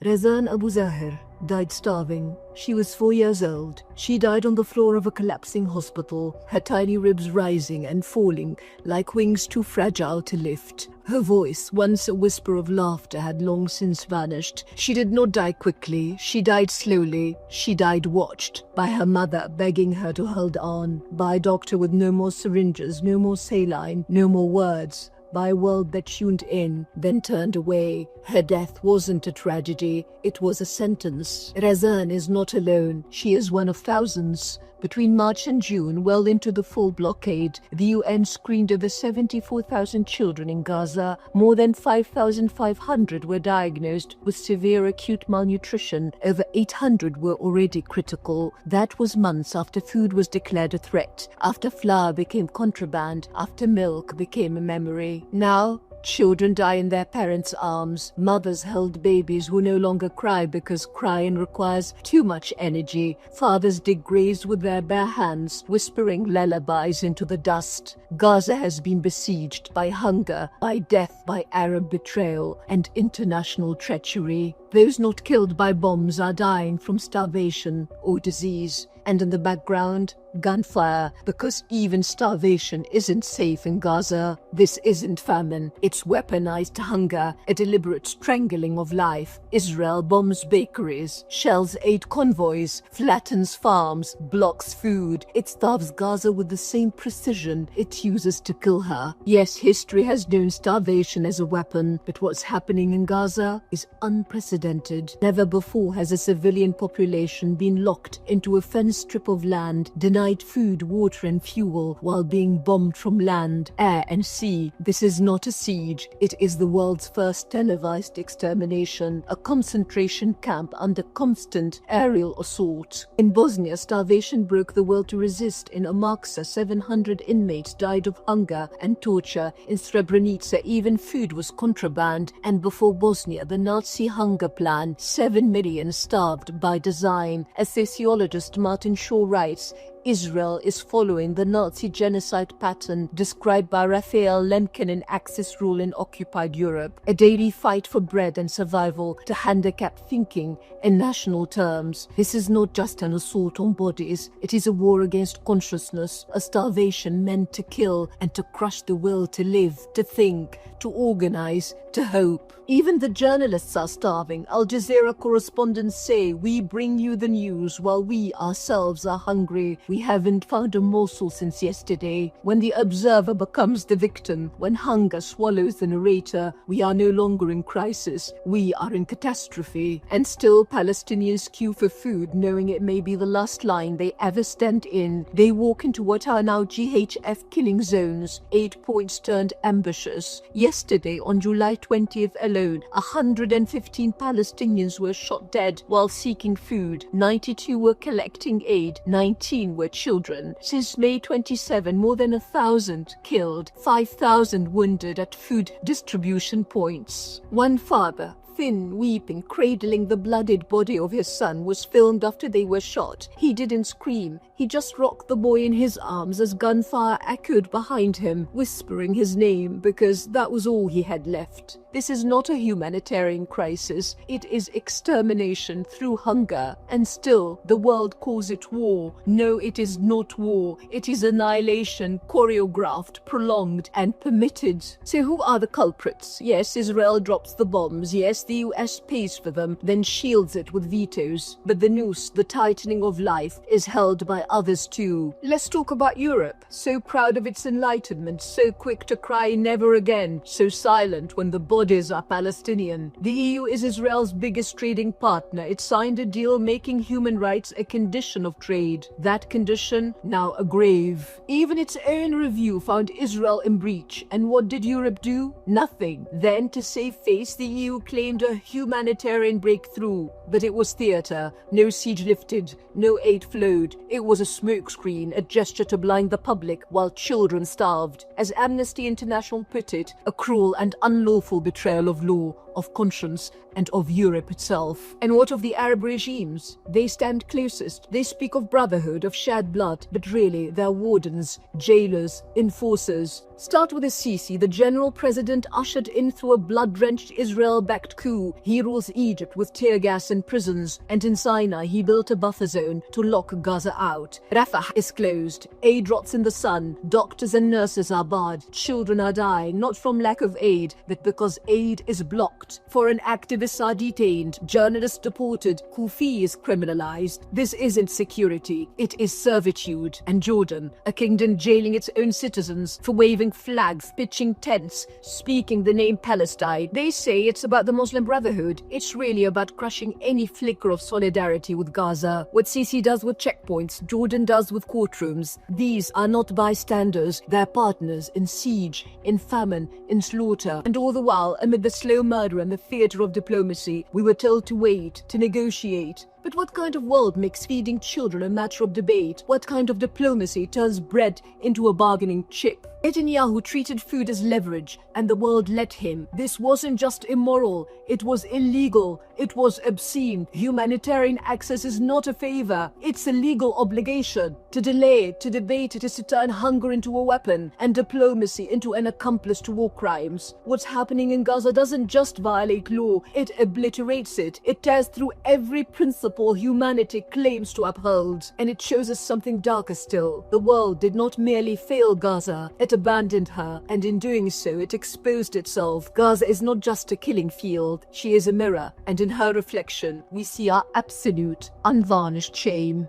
Razan Abu Zahir died starving. She was 4 years old. She died on the floor of a collapsing hospital, her tiny ribs rising and falling like wings too fragile to lift. Her voice, once a whisper of laughter, had long since vanished. She did not die quickly. She died slowly. She died watched by her mother begging her to hold on, by a doctor with no more syringes, no more saline, no more words, by a world that tuned in, then turned away. Her death wasn't a tragedy, it was a sentence. Razan is not alone. She is one of thousands. Between March and June, well into the full blockade, the UN screened over 74,000 children in Gaza. More than 5,500 were diagnosed with severe acute malnutrition. Over 800 were already critical. That was months after food was declared a threat, after flour became contraband, after milk became a memory. Now, children die in their parents' arms. Mothers held babies who no longer cry because crying requires too much energy. Fathers dig graves with their bare hands, whispering lullabies into the dust. Gaza has been besieged by hunger, by death, by Arab betrayal, and international treachery. Those not killed by bombs are dying from starvation or disease. And in the background, gunfire, because even starvation isn't safe in Gaza. This isn't famine, it's weaponized hunger, a deliberate strangling of life. Israel bombs bakeries, shells aid convoys, flattens farms, blocks food. It starves Gaza with the same precision it uses to kill her. Yes, history has known starvation as a weapon, but what's happening in Gaza is unprecedented. Never before has a civilian population been locked into a fenced strip of land, denied food, water and fuel, while being bombed from land, air and sea. This is not a siege. It is the world's first televised extermination, a concentration camp under constant aerial assault. In Bosnia, starvation broke the will to resist. In Amriksa, 700 inmates died of hunger and torture. In Srebrenica, even food was contraband. And before Bosnia, the Nazi hunger plan, 7 million starved by design. As sociologist Martin Shaw writes, Israel is following the Nazi genocide pattern described by Raphael Lemkin in Axis rule in occupied Europe, a daily fight for bread and survival to handicap thinking in national terms. This is not just an assault on bodies, it is a war against consciousness, a starvation meant to kill and to crush the will to live, to think, to organize, to hope. Even the journalists are starving. Al Jazeera correspondents say, we bring you the news while we ourselves are hungry. We haven't found a morsel since yesterday. When the observer becomes the victim, when hunger swallows the narrator, we are no longer in crisis. We are in catastrophe. And still, Palestinians queue for food, knowing it may be the last line they ever stand in. They walk into what are now GHF killing zones, 8 points turned ambushes. Yesterday, on July 20th alone, 115 Palestinians were shot dead while seeking food. 92 were collecting aid. 19 were children. Since May 27, more than 1,000 killed, 5,000 wounded at food distribution points. One father, thin, weeping, cradling the bloodied body of his son, was filmed after they were shot. He didn't scream. He just rocked the boy in his arms as gunfire echoed behind him, whispering his name because that was all he had left. This is not a humanitarian crisis. It is extermination through hunger. And still, the world calls it war. No, it is not war. It is annihilation, choreographed, prolonged, and permitted. So who are the culprits? Yes, Israel drops the bombs. Yes, the US pays for them, then shields it with vetoes. But the noose, the tightening of life, is held by others too. Let's talk about Europe. So proud of its enlightenment, so quick to cry never again, so silent when the bodies are Palestinian. The EU is Israel's biggest trading partner. It signed a deal making human rights a condition of trade. That condition, now a grave. Even its own review found Israel in breach. And what did Europe do? Nothing. Then, to save face, the EU claimed a humanitarian breakthrough. But it was theatre. No siege lifted. No aid flowed. It was a smokescreen, a gesture to blind the public while children starved. As Amnesty International put it, a cruel and unlawful betrayal of law. of conscience, and of Europe itself. And what of the Arab regimes? They stand closest. They speak of brotherhood, of shed blood, but really they're wardens, jailers, enforcers. Start with Sisi, the general president ushered in through a blood-drenched Israel-backed coup. He rules Egypt with tear gas and prisons, and in Sinai he built a buffer zone to lock Gaza out. Rafah is closed. Aid rots in the sun. Doctors and nurses are barred. Children are dying, not from lack of aid, but because aid is blocked. Foreign activists are detained. Journalists deported. Kufi is criminalized. This isn't security. It is servitude. And Jordan, a kingdom jailing its own citizens for waving flags, pitching tents, speaking the name Palestine. They say it's about the Muslim Brotherhood. It's really about crushing any flicker of solidarity with Gaza. What Sisi does with checkpoints, Jordan does with courtrooms. These are not bystanders. They're partners in siege, in famine, in slaughter. And all the while, amid the slow murder and the theatre of diplomacy, we were told to wait, to negotiate. But what kind of world makes feeding children a matter of debate? What kind of diplomacy turns bread into a bargaining chip? Netanyahu treated food as leverage, and the world let him. This wasn't just immoral, it was illegal, it was obscene. Humanitarian access is not a favor, it's a legal obligation. To delay, to debate it is to turn hunger into a weapon, and diplomacy into an accomplice to war crimes. What's happening in Gaza doesn't just violate law, it obliterates it. It tears through every principle humanity claims to uphold. And it shows us something darker still. The world did not merely fail Gaza, it abandoned her, and in doing so it exposed itself. Gaza is not just a killing field, she is a mirror, and in her reflection we see our absolute, unvarnished shame.